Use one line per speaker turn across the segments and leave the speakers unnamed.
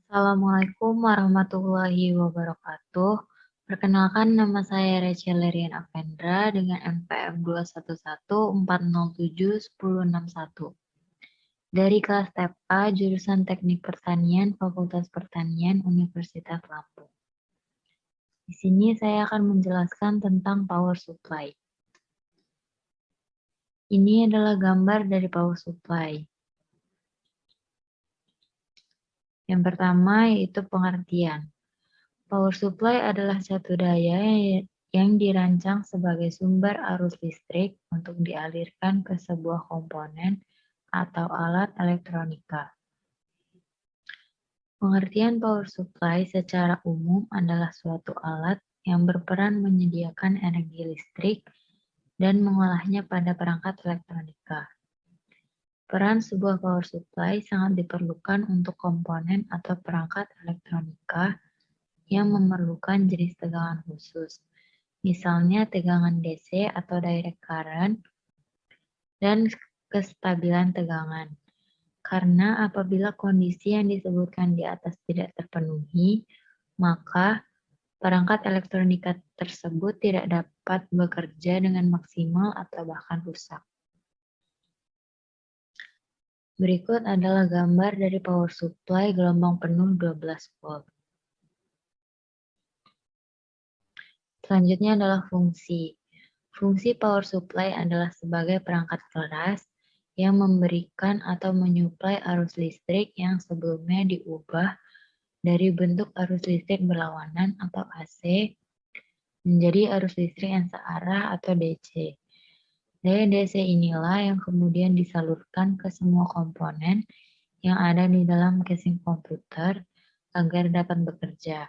Assalamualaikum warahmatullahi wabarakatuh. Perkenalkan, nama saya Rachel Lerian Avendra dengan NPM 211407101 dari kelas Tab A jurusan Teknik Pertanian Fakultas Pertanian Universitas Lampung. Di sini saya akan menjelaskan tentang power supply. Ini adalah gambar dari power supply. Yang pertama yaitu pengertian. Power supply adalah satu daya yang dirancang sebagai sumber arus listrik untuk dialirkan ke sebuah komponen atau alat elektronika. Pengertian power supply secara umum adalah suatu alat yang berperan menyediakan energi listrik dan mengolahnya pada perangkat elektronika. Peran sebuah power supply sangat diperlukan untuk komponen atau perangkat elektronika yang memerlukan jenis tegangan khusus, misalnya tegangan DC atau direct current, dan kestabilan tegangan. Karena apabila kondisi yang disebutkan di atas tidak terpenuhi, maka perangkat elektronika tersebut tidak dapat bekerja dengan maksimal atau bahkan rusak. Berikut adalah gambar dari power supply gelombang penuh 12 volt. Selanjutnya adalah fungsi. Fungsi power supply adalah sebagai perangkat keras yang memberikan atau menyuplai arus listrik yang sebelumnya diubah dari bentuk arus listrik berlawanan atau AC menjadi arus listrik yang searah atau DC. Daya DC inilah yang kemudian disalurkan ke semua komponen yang ada di dalam casing komputer agar dapat bekerja.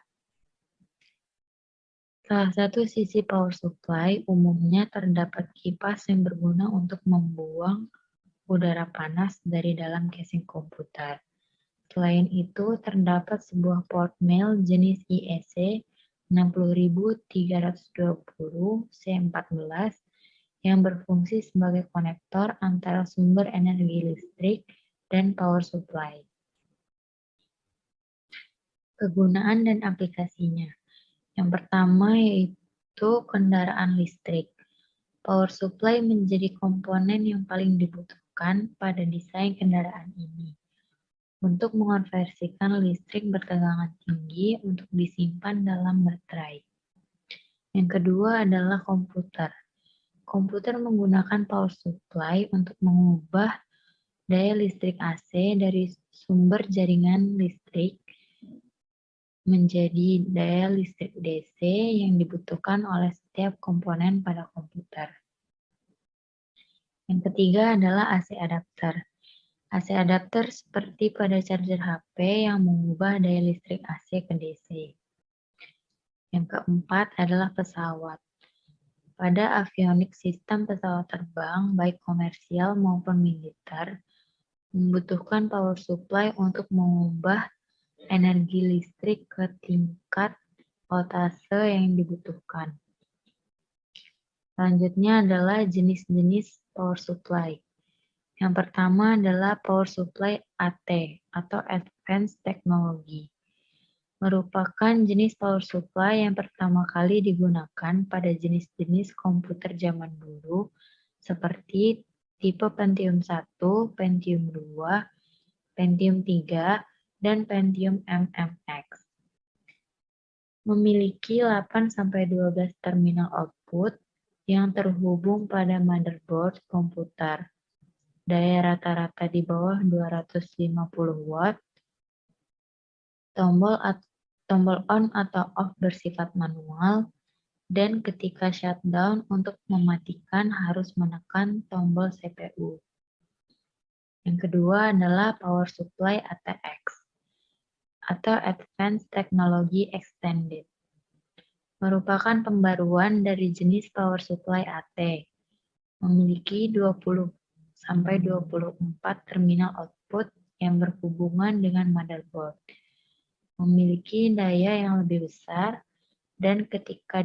Salah satu sisi power supply umumnya terdapat kipas yang berguna untuk membuang udara panas dari dalam casing komputer. Selain itu, terdapat sebuah port mail jenis IEC 60320C14 yang berfungsi sebagai konektor antara sumber energi listrik dan power supply. Kegunaan dan aplikasinya. Yang pertama yaitu kendaraan listrik. Power supply menjadi komponen yang paling dibutuhkan pada desain kendaraan ini untuk mengonversikan listrik bertegangan tinggi untuk disimpan dalam baterai. Yang kedua adalah komputer. Komputer menggunakan power supply untuk mengubah daya listrik AC dari sumber jaringan listrik menjadi daya listrik DC yang dibutuhkan oleh setiap komponen pada komputer. Yang ketiga adalah AC adapter. AC adapter seperti pada charger HP yang mengubah daya listrik AC ke DC. Yang keempat adalah pesawat. Pada avionik sistem pesawat terbang, baik komersial maupun militer, membutuhkan power supply untuk mengubah energi listrik ke tingkat voltase yang dibutuhkan. Selanjutnya adalah jenis-jenis power supply. Yang pertama adalah power supply AT atau Advanced Technology. Merupakan jenis power supply yang pertama kali digunakan pada jenis-jenis komputer zaman dulu seperti tipe Pentium 1, Pentium 2, Pentium 3, dan Pentium MMX. Memiliki 8-12 terminal output yang terhubung pada motherboard komputer. Daya rata-rata di bawah 250 watt. Tombol on atau off bersifat manual, dan ketika shutdown untuk mematikan harus menekan tombol CPU. Yang kedua adalah power supply ATX atau Advanced Technology Extended. Merupakan pembaruan dari jenis power supply AT. Memiliki 20-24 terminal output yang berhubungan dengan motherboard. Memiliki daya yang lebih besar, dan ketika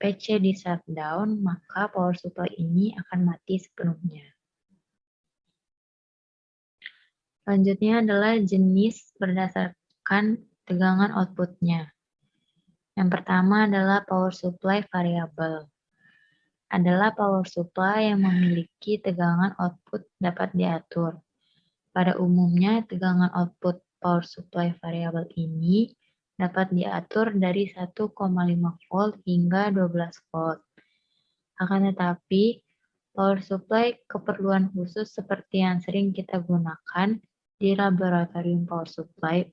PC di shutdown, maka power supply ini akan mati sepenuhnya. Selanjutnya adalah jenis berdasarkan memindahkan tegangan outputnya. Yang pertama adalah power supply variable. Adalah power supply yang memiliki tegangan output dapat diatur. Pada umumnya, tegangan output power supply variable ini dapat diatur dari 1,5 volt hingga 12 volt. Akan tetapi, power supply keperluan khusus seperti yang sering kita gunakan di laboratorium power supply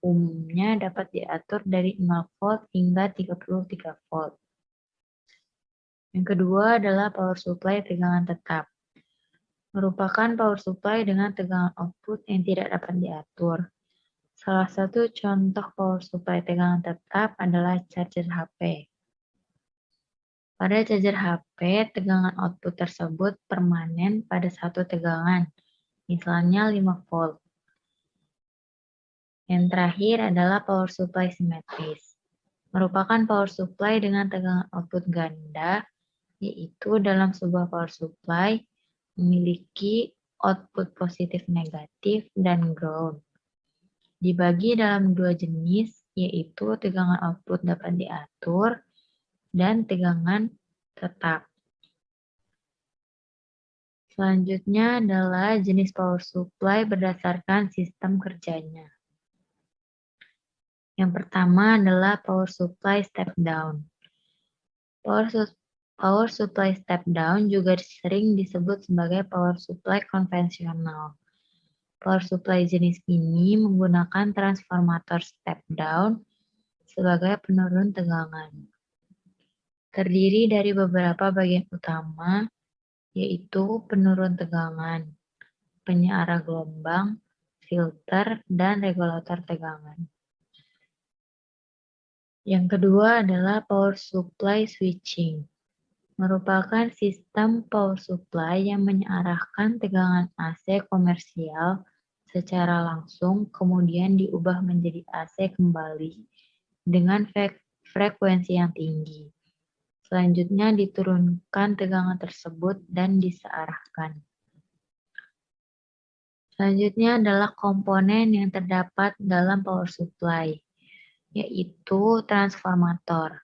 umumnya dapat diatur dari 0 volt hingga 33 volt. Yang kedua adalah power supply tegangan tetap. Merupakan power supply dengan tegangan output yang tidak dapat diatur. Salah satu contoh power supply tegangan tetap adalah charger HP. Pada charger HP, tegangan output tersebut permanen pada satu tegangan, misalnya 5 volt. Yang terakhir adalah power supply simetris. Merupakan power supply dengan tegangan output ganda, yaitu dalam sebuah power supply memiliki output positif negatif dan ground. Dibagi dalam dua jenis, yaitu tegangan output dapat diatur dan tegangan tetap. Selanjutnya adalah jenis power supply berdasarkan sistem kerjanya. Yang pertama adalah power supply step down. Power supply step down juga sering disebut sebagai power supply konvensional. Power supply jenis ini menggunakan transformator step down sebagai penurun tegangan. Terdiri dari beberapa bagian utama, yaitu penurun tegangan, penyearah gelombang, filter, dan regulator tegangan. Yang kedua adalah power supply switching. Merupakan sistem power supply yang menyearahkan tegangan AC komersial secara langsung kemudian diubah menjadi AC kembali dengan frekuensi yang tinggi. Selanjutnya diturunkan tegangan tersebut dan disearahkan. Selanjutnya adalah komponen yang terdapat dalam power supply, yaitu transformator.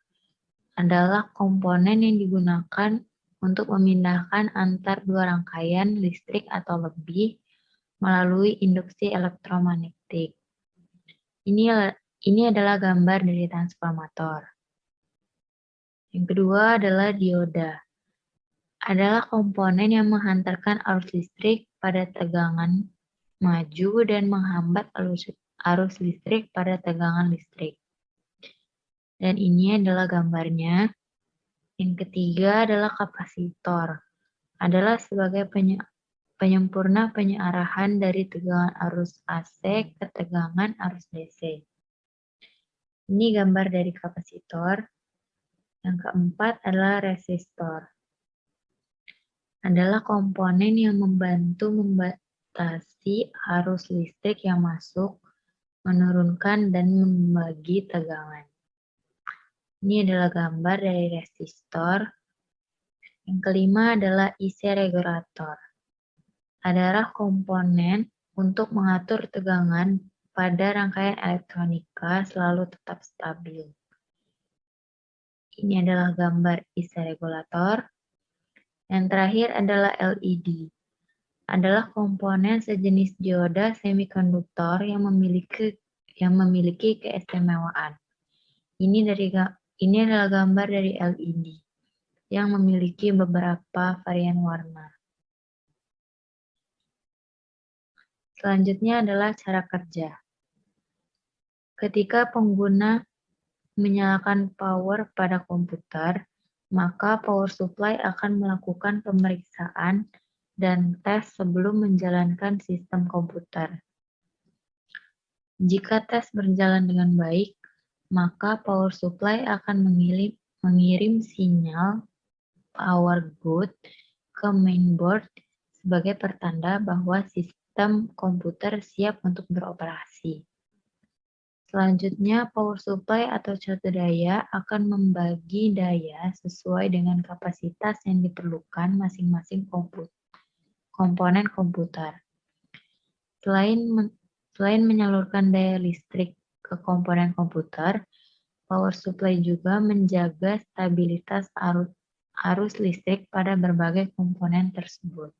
Adalah komponen yang digunakan untuk memindahkan antar dua rangkaian listrik atau lebih melalui induksi elektromagnetik. Ini adalah gambar dari transformator. Yang kedua adalah dioda. Adalah komponen yang menghantarkan arus listrik pada tegangan maju dan menghambat arus listrik pada tegangan listrik. Dan ini adalah gambarnya. Yang ketiga adalah kapasitor. Adalah sebagai penyempurna penyearahan dari tegangan arus AC ke tegangan arus DC. Ini gambar dari kapasitor. Yang keempat adalah resistor. Adalah komponen yang membantu membatasi arus listrik yang masuk, menurunkan, dan membagi tegangan. Ini adalah gambar dari resistor. Yang kelima adalah IC regulator. Adalah komponen untuk mengatur tegangan pada rangkaian elektronika selalu tetap stabil. Ini adalah gambar IC regulator. Yang terakhir adalah LED. Adalah komponen sejenis dioda semikonduktor yang memiliki keistimewaan. Ini adalah gambar dari LED yang memiliki beberapa varian warna. Selanjutnya adalah cara kerja. Ketika pengguna menyalakan power pada komputer, maka power supply akan melakukan pemeriksaan dan tes sebelum menjalankan sistem komputer. Jika tes berjalan dengan baik, maka power supply akan mengirim sinyal power good ke mainboard sebagai pertanda bahwa sistem komputer siap untuk beroperasi. Selanjutnya, power supply atau satu daya akan membagi daya sesuai dengan kapasitas yang diperlukan masing-masing komponen komputer. Selain menyalurkan daya listrik ke komponen komputer, power supply juga menjaga stabilitas arus listrik pada berbagai komponen tersebut.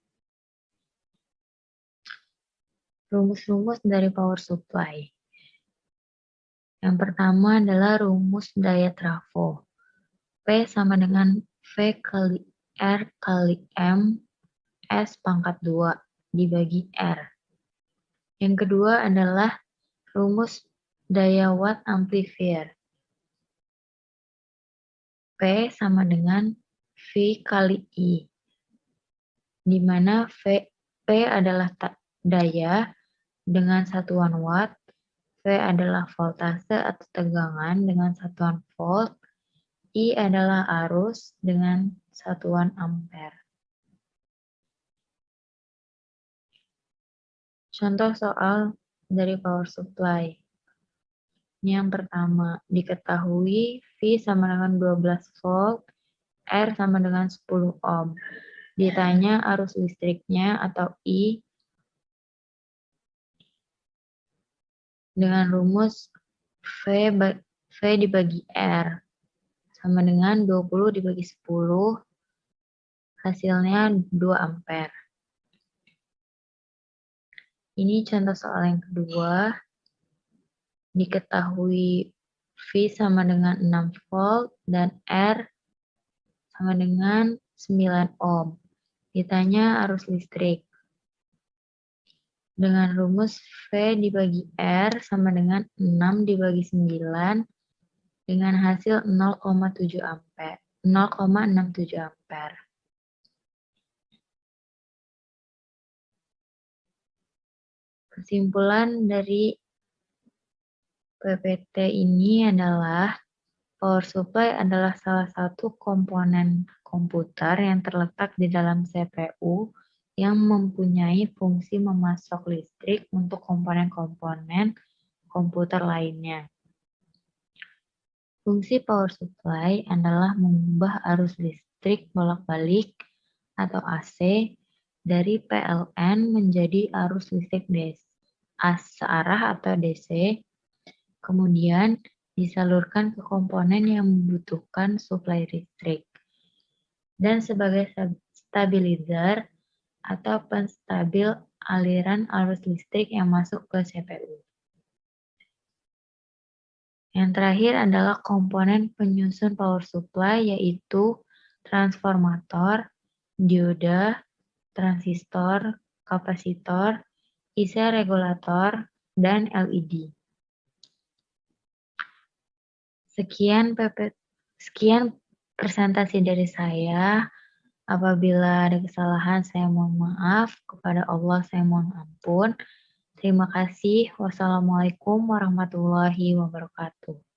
Rumus-rumus dari power supply. Yang pertama adalah rumus daya trafo. P sama dengan V kali R kali M S pangkat 2 dibagi R. Yang kedua adalah rumus daya watt amplifier. P sama dengan V kali I, di mana P adalah daya dengan satuan watt, V adalah voltase atau tegangan dengan satuan volt, I adalah arus dengan satuan ampere. Contoh soal dari power supply. Yang pertama, diketahui V sama dengan 12 volt, R sama dengan 10 ohm. Ditanya arus listriknya atau I dengan rumus V dibagi R sama dengan 20 dibagi 10, hasilnya 2 ampere. Ini contoh soal yang kedua. Diketahui V sama dengan 6 volt dan R sama dengan 9 ohm. Ditanya arus listrik. Dengan rumus V dibagi R sama dengan 6 dibagi 9 dengan hasil 0,67 ampere. Kesimpulan dari PPT ini adalah power supply adalah salah satu komponen komputer yang terletak di dalam CPU yang mempunyai fungsi memasok listrik untuk komponen-komponen komputer lainnya. Fungsi power supply adalah mengubah arus listrik bolak-balik atau AC dari PLN menjadi arus listrik searah atau DC, kemudian disalurkan ke komponen yang membutuhkan suplai listrik, dan sebagai stabilizer atau penstabil aliran arus listrik yang masuk ke CPU. Yang terakhir adalah komponen penyusun power supply, yaitu transformator, dioda, transistor, kapasitor, IC regulator, dan LED. Sekian presentasi dari saya. Apabila ada kesalahan, saya mohon maaf. Kepada Allah, saya mohon ampun. Terima kasih. Wassalamualaikum warahmatullahi wabarakatuh.